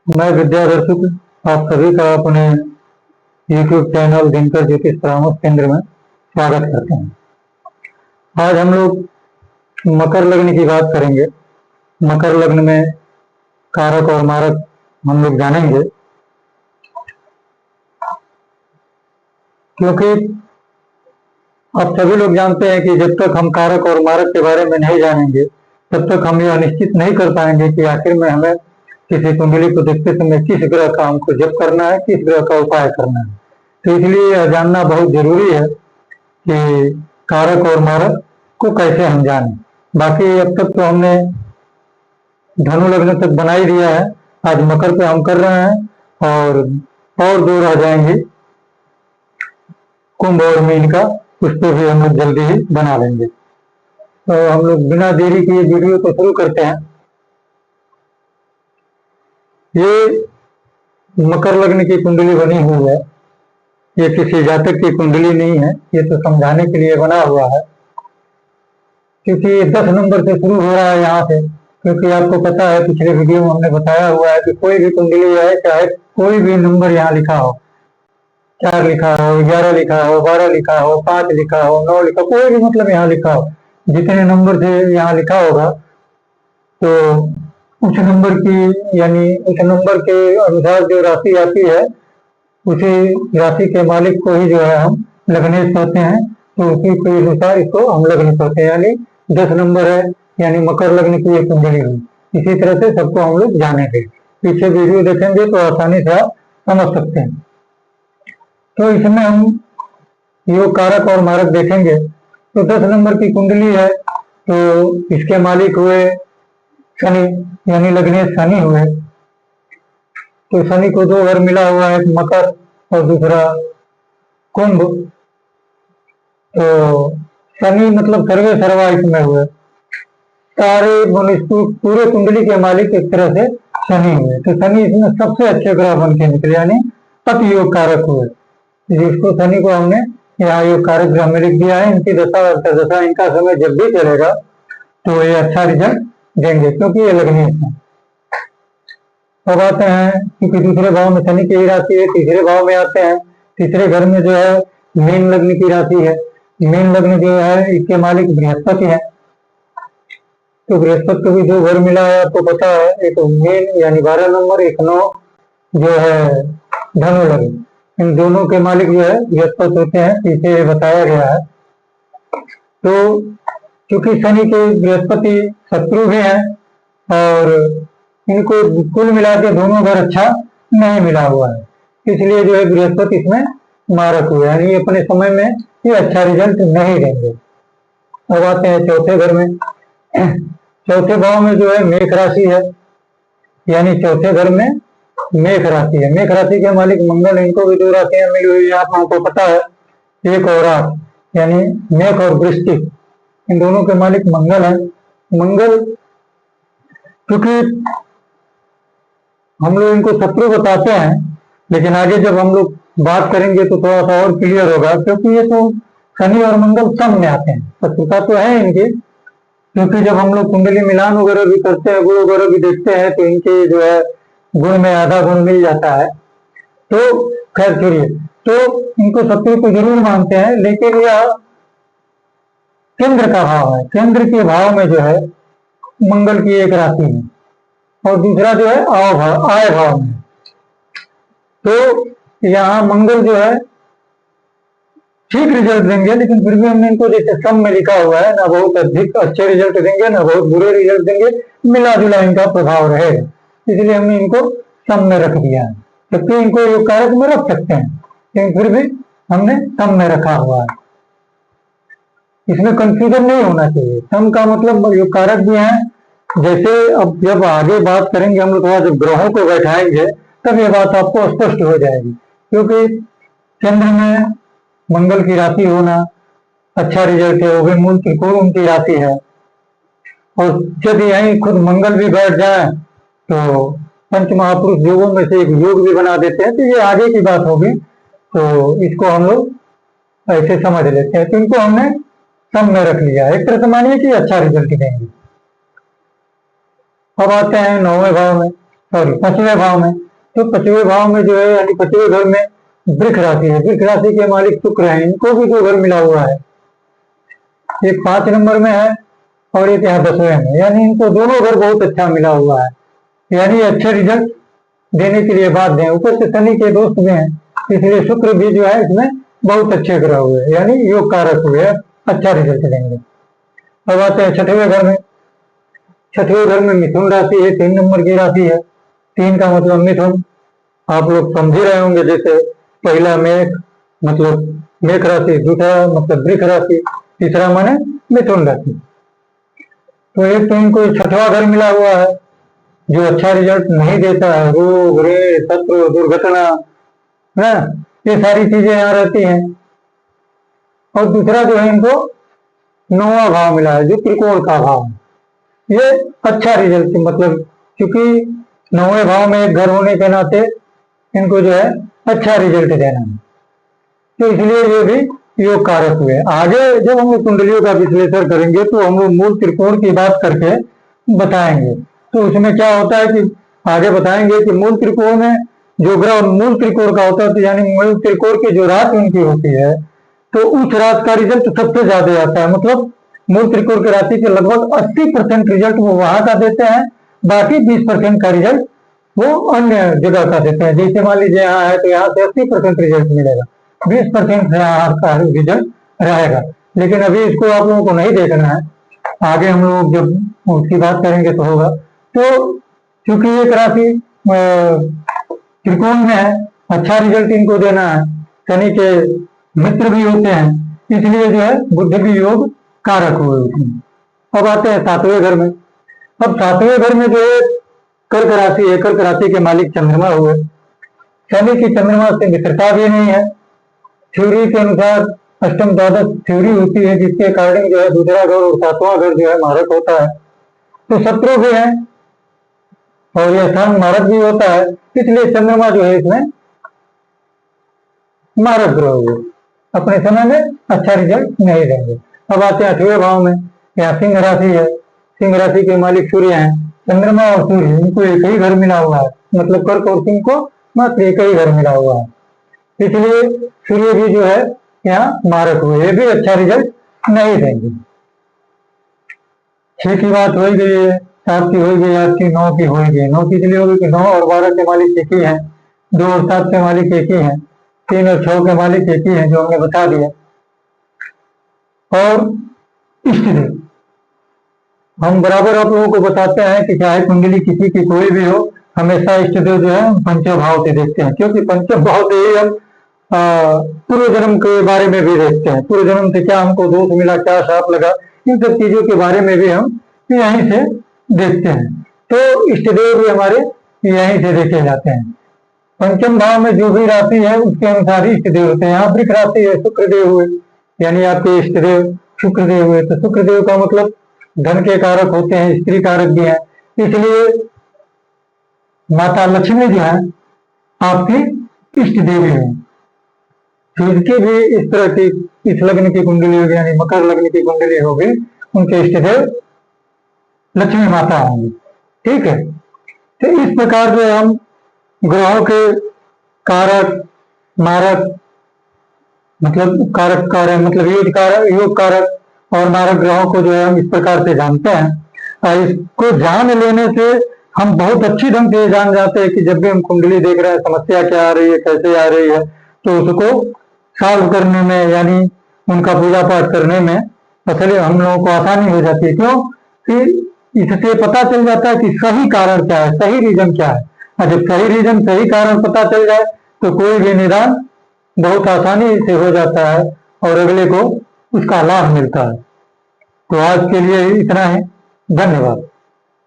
मैं विद्यादर्शक आप सभी का अपने YouTube चैनल दिनकर ज्योतिष परामर्श केंद्र में स्वागत करते हैं। आज हम लोग मकर लग्न की बात करेंगे। मकर लग्न में कारक और मारक हम लोग जानेंगे, क्योंकि अब सभी लोग जानते हैं कि जब तक हम कारक और मारक के बारे में नहीं जानेंगे तब तक हम यह निश्चित नहीं कर पाएंगे कि आखिर में हमें किसी कुंडली को देखते समय किस ग्रह का हमको जप करना है, किस ग्रह का उपाय करना है। तो इसलिए यह जानना बहुत जरूरी है कि कारक और मारक को कैसे हम जानें। बाकी अब तक तो हमने धनु लग्न तक बना ही दिया है, आज मकर पे हम कर रहे हैं और दो रह जाएंगे, कुंभ और मीन का, उस पर भी हम लोग जल्दी ही बना लेंगे। तो हम लोग बिना देरी किए वीडियो को शुरू करते हैं। ये मकर लग्न की कुंडली बनी हुई है, ये किसी जातक की कुंडली नहीं है, ये तो समझाने के लिए बना हुआ है, क्योंकि 10 नंबर से शुरू हो रहा है यहाँ से। क्योंकि आपको पता है, पिछले वीडियो में हमने बताया हुआ है कि कोई भी कुंडली है, चाहे कोई भी नंबर यहाँ लिखा हो, 4 लिखा हो, 11 लिखा हो, 12 लिखा हो, 5 लिखा हो, 9 लिखा हो, कोई भी मतलब यहाँ लिखा हो, जितने नंबर से यहाँ लिखा होगा तो उस नंबर की यानी उस नंबर के अनुसार जो राशि आती है उसी राशि के मालिक को ही जो है हम लग्नेश कहते हैं। तो उसी के अनुसार इसको हम लग्न कहते हैं, यानी 10 नंबर है, यानी मकर लग्न की एक कुंडली हुई। इसी तरह से सबको हम लोग जानेंगे, पीछे वीडियो देखेंगे तो आसानी से आप समझ सकते हैं। तो इसमें हम योग कारक और मारक देखेंगे। तो 10 नंबर की कुंडली है, तो इसके मालिक हुए शनि, यानी लग्नेश शनि हुए। तो शनि को 2 घर मिला हुआ है, एक मकर और दूसरा कुंभ। तो शनि मतलब सर्वे सर्वा इसमें हुए, सारे पूरे कुंडली के मालिक एक तरह से शनि हुए। तो शनि इसमें सबसे अच्छे ग्रह बन के निकले, यानी अति योग कारक हुए। जिसको शनि को हमने यहाँ योग कारक ग्रह में लिख दिया है। इनकी दशा इनका समय जब भी चलेगा तो ये अच्छा रिजल्ट देंगे, क्योंकि ये लग्नेश है। अब आते हैं, क्योंकि दूसरे भाव में शनि की राशि है, तीसरे भाव में आते हैं। तीसरे घर में जो है मीन लग्न की राशि है। मीन लग्न जो है इसके मालिक बृहस्पति है। तो बृहस्पति को भी 2 घर मिला है, आपको पता है, एक मीन यानी 12 नंबर, एक 9 जो है धनु लग्न। इन दोनों के मालिक जो है बृहस्पति होते हैं, पीछे बताया गया है। तो क्योंकि शनि के बृहस्पति शत्रु भी हैं और इनको कुल मिला के दोनों घर अच्छा नहीं मिला हुआ है, इसलिए जो है बृहस्पति इसमें मारक हुए, यानी अपने समय में ये अच्छा रिजल्ट नहीं देंगे। अब आते हैं चौथे घर में। चौथे भाव में जो है मेष राशि है, यानी चौथे घर में मेष राशि है। मेष राशि के मालिक मंगल, इनको भी 2 राशियां मिली हुई है, आप लोगों को पता है, 1 और 8, यानी मेष और वृश्चिक, इन दोनों के मालिक मंगल है। मंगल क्योंकि हम लोग इनको शत्रु बताते हैं, लेकिन आगे जब हम लोग बात करेंगे तो थोड़ा सा और क्लियर होगा, क्योंकि ये तो शनि और मंगल सम में आते हैं। शत्रुता तो है इनकी, क्योंकि जब हम लोग कुंडली मिलान वगैरह भी करते हैं, गुण वगैरह भी देखते हैं, तो इनके जो है गुण में आधा गुण मिल जाता है। तो खैर छोड़िए, तो इनको शत्रु को जरूर मानते हैं, लेकिन यह केंद्र का भाव है। केंद्र के भाव में जो है मंगल की एक राशि है और दूसरा जो है आय भाव में। तो यहाँ मंगल जो है ठीक रिजल्ट देंगे, लेकिन फिर भी हमने इनको जैसे सम में लिखा हुआ है, ना बहुत अधिक अच्छे रिजल्ट देंगे ना बहुत बुरे रिजल्ट देंगे, मिला जुला इनका प्रभाव रहेगा, इसलिए हमने इनको सम में रख दिया है। जबकि इनको योग कारक में रख सकते हैं, लेकिन फिर भी हमने सम में रखा हुआ है। इसमें कंफ्यूजन नहीं होना चाहिए। सम का मतलब योग कारक भी है, जैसे अब जब आगे बात करेंगे हम लोग, थोड़ा जब ग्रहों को बैठाएंगे तब ये बात आपको स्पष्ट हो जाएगी। क्योंकि चंद्र में मंगल की राशि होना अच्छा रिजल्ट है, वो भी मूल त्रिकोण उनकी राशि है, और यदि यहीं खुद मंगल भी बैठ जाए तो पंच महापुरुष योगों में से एक योग भी बना देते हैं। तो ये आगे की बात होगी, तो इसको हम लोग ऐसे समझ लेते हैं। तो इनको हमने सम में रख लिया, एक तरह से मानिए कि अच्छा रिजल्ट देंगे। अब आते हैं 9वें भाव में। सॉरी 5वें भाव में। तो 5वें भाव में जो है यानी 5वें घर में वृक्ष राशि है, वृक्ष राशि के मालिक शुक्र है, इनको भी जो घर मिला हुआ है, एक 5 नंबर में है और एक यहाँ 10वें में, यानी इनको दोनों घर बहुत अच्छा मिला हुआ है, यानी अच्छे रिजल्ट देने के लिए बाध्य है। ऊपर से शनि के दोस्त में है, इसलिए शुक्र भी जो है इसमें बहुत अच्छे ग्रह हुए, यानी योग कारक हुए, अच्छा रिजल्ट देंगे। अब आते हैं 6वें घर में। 6वें घर में मिथुन राशि है, 3 नंबर की राशि है। 3 का मतलब मिथुन, आप लोग समझ ही रहे होंगे, जैसे पहला मेष मतलब मेष राशि, दूसरा मतलब वृक्ष राशि, तीसरा माने मिथुन राशि। तो एक तो इनको 6वां घर मिला हुआ है जो अच्छा रिजल्ट नहीं देता है, रोग रे शत्रु दुर्घटना है, ये सारी चीजें यहाँ रहती हैं। और दूसरा जो है इनको 9वां भाव मिला है जो त्रिकोण का भाव है, ये अच्छा रिजल्ट मतलब, क्योंकि 9वें भाव में एक घर होने के नाते इनको जो है अच्छा रिजल्ट देना है, तो इसलिए ये भी योग कारक हुए। आगे जब हम लोग कुंडलियों का विश्लेषण करेंगे तो हम लोग मूल त्रिकोण की बात करके बताएंगे, तो उसमें क्या होता है कि आगे बताएंगे कि मूल त्रिकोण में जो ग्रह मूल त्रिकोण का होता है, तो यानी मूल त्रिकोण की जो राशि उनकी होती है, तो उस राशि का रिजल्ट सबसे ज्यादा आता है। मतलब मूल त्रिकोण की राशि के लगभग 80% रिजल्ट वो वहां का देते हैं, बाकी 20% का रिजल्ट वो अन्य जगह का देते हैं। जैसे मान लीजिए यहाँ है तो यहाँ से 80% रिजल्ट मिलेगा, 20% यहाँ का रिजल्ट रहेगा, लेकिन अभी इसको आप लोगों को नहीं देखना है, आगे हम लोग जब उसकी बात करेंगे तो होगा। तो क्योंकि एक राशि त्रिकोण में है, अच्छा रिजल्ट इनको देना है, शनि के मित्र भी होते हैं, इसलिए जो है बुद्धि भी योग कारक हुए उसमें। अब आते हैं 7वें घर में। अब 7वें घर में जो है कर्क राशि है, कर्क राशि के मालिक चंद्रमा हुए, शनि की चंद्रमा से मित्रता भी नहीं है। थ्योरी के अनुसार अष्टम द्वादश थ्योरी होती है, जिसके अकॉर्डिंग जो है दूसरा घर और 7वां घर जो है मारक होता है, तो शत्रु भी है और यह स्थान मारक भी होता है, इसलिए चंद्रमा जो है इसमें मारक ग्रह हुए, अपने समय में अच्छा रिजल्ट नहीं देंगे। अब आते हैं 8वें भाव में, यहाँ सिंह राशि है, सिंह राशि के मालिक सूर्य हैं, चंद्रमा और सूर्य इनको एक ही घर मिला हुआ है, मतलब कर्क और सिंह को मात्र एक ही घर मिला हुआ है, इसलिए सूर्य भी जो है यहाँ मारक हुए, ये भी अच्छा रिजल्ट नहीं देंगे। 6 की बात हो गई है, 7 की हो गई, 8 की, 9 की हो गई। 9 की इसलिए होगी कि 9 और 12 के मालिक एक ही है, 2 और 7 के मालिक एक ही है, 3 और 6 के मालिक एक ही है, जो हमने बता दिया। और इष्ट देव हम बराबर आप लोगों को बताते हैं कि चाहे कुंडली किसी की कोई भी हो, हमेशा इष्ट देव जो है पंचम भाव से देखते हैं, क्योंकि पंचम भाव से ही हम पूर्व जन्म के बारे में भी देखते हैं, पूर्व जन्म से क्या हमको दोष मिला, क्या शाप लगा, इन सब चीजों के बारे में भी हम यहीं से देखते हैं। तो इष्ट देव भी हमारे यहीं से देखे जाते हैं। पंचम भाव में जो भी राशि है उसके अनुसार ही इष्ट देव होते हैं। यहाँ वृक्ष राशि है, शुक्र देव हुए, यानी आपके इष्ट देव शुक्र देव हुए, तो शुक्र देव का मतलब धन के कारक होते हैं, स्त्री कारक भी है, इसलिए माता लक्ष्मी जो है आपकी इष्ट देवी है। जिनकी भी इस तरह की इस लग्न की कुंडली होगी, यानी मकर लग्न की कुंडली होगी, उनके इष्ट देव लक्ष्मी माता होंगी। ठीक है, तो इस प्रकार से हम ग्रहों के कारक मारक मतलब कारक कारक मतलब योग कारक और मारक ग्रहों को जो है हम इस प्रकार से जानते हैं, और इसको जान लेने से हम बहुत अच्छी ढंग से जान जाते हैं कि जब भी हम कुंडली देख रहे हैं समस्या क्या आ रही है, कैसे आ रही है, तो उसको सॉल्व करने में यानी उनका पूजा पाठ करने में असली हम लोगों को आसानी हो जाती है। क्यों कि इससे पता चल जाता है कि सही कारण क्या है, सही रीजन क्या है, और जब सही रीजन सही कारण पता चल जाए तो कोई भी निदान बहुत आसानी से हो जाता है और अगले को उसका लाभ मिलता है। तो आज के लिए इतना ही, धन्यवाद।